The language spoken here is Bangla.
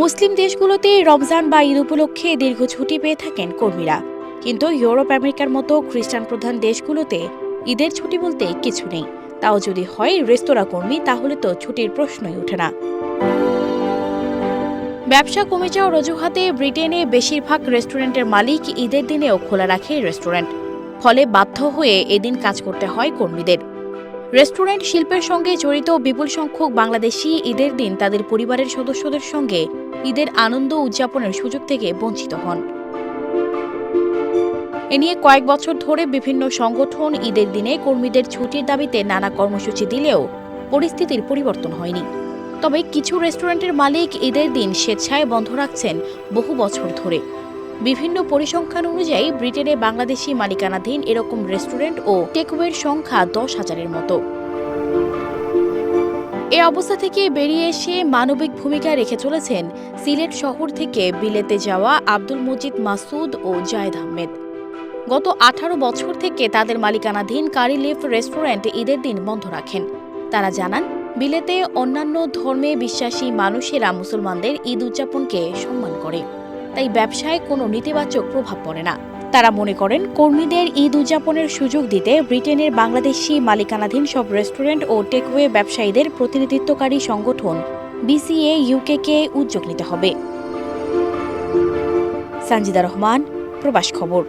মুসলিম দেশগুলোতে রমজান বা ঈদ উপলক্ষে দীর্ঘ ছুটি পেয়ে থাকেন কর্মীরা, কিন্তু ইউরোপ আমেরিকার মতো খ্রিস্টান প্রধান দেশগুলোতে ঈদের ছুটি বলতে কিছু নেই। তাও যদি হয় রেস্তোরাঁ কর্মী, তাহলে তো ছুটির প্রশ্নই ওঠে না। ব্যবসা কমে যাওয়ার অজুহাতে ব্রিটেনে বেশিরভাগ রেস্টুরেন্টের মালিক ঈদের দিনেও খোলা রাখে রেস্টুরেন্ট। ফলে বাধ্য হয়ে এদিন কাজ করতে হয় কর্মীদের। রেস্টুরেন্ট শিল্পের সঙ্গে জড়িত বিপুল সংখ্যক বাংলাদেশি ঈদের দিন তাদের পরিবারের সদস্যদের সঙ্গে ঈদের আনন্দ উদযাপনের সুযোগ থেকে বঞ্চিত হন। এ নিয়ে কয়েক বছর ধরে বিভিন্ন সংগঠন ঈদের দিনে কর্মীদের ছুটির দাবিতে নানা কর্মসূচি দিলেও পরিস্থিতির পরিবর্তন হয়নি। তবে কিছু রেস্টুরেন্টের মালিক ঈদের দিন স্বেচ্ছায় বন্ধ রাখছেন বহু বছর ধরে। বিভিন্ন পরিসংখ্যান অনুযায়ী ব্রিটেনে বাংলাদেশি মালিকানাধীন এরকম রেস্টুরেন্ট ও টেকওয়ের সংখ্যা 10,000-এর মতো। এ অবস্থা থেকে বেরিয়ে এসে মানবিক ভূমিকা রেখে চলেছেন সিলেট শহর থেকে বিলেতে যাওয়া আব্দুল মজিদ মাসুদ ও জায়েদ আহমেদ। গত 18 বছর থেকে তাদের মালিকানাধীন কারি লিফ রেস্টুরেন্ট ঈদের দিন বন্ধ রাখেন। তারা জানান, বিলেতে অন্যান্য ধর্মে বিশ্বাসী মানুষেরা মুসলমানদের ঈদ উদযাপনকে সম্মান করে, তাই ব্যবসায় কোনো নেতিবাচক প্রভাব পড়ে না। তারা মনে করেন, কর্মীদের ঈদ উদযাপনের সুযোগ দিতে ব্রিটেনের বাংলাদেশি মালিকানাধীন সব রেস্টুরেন্ট ও টেকওয়ে ব্যবসায়ীদের প্রতিনিধিত্বকারী সংগঠন BCA UK-কে উদ্যোগ নিতে হবে। সানজিদা রহমান, প্রবাস খবর।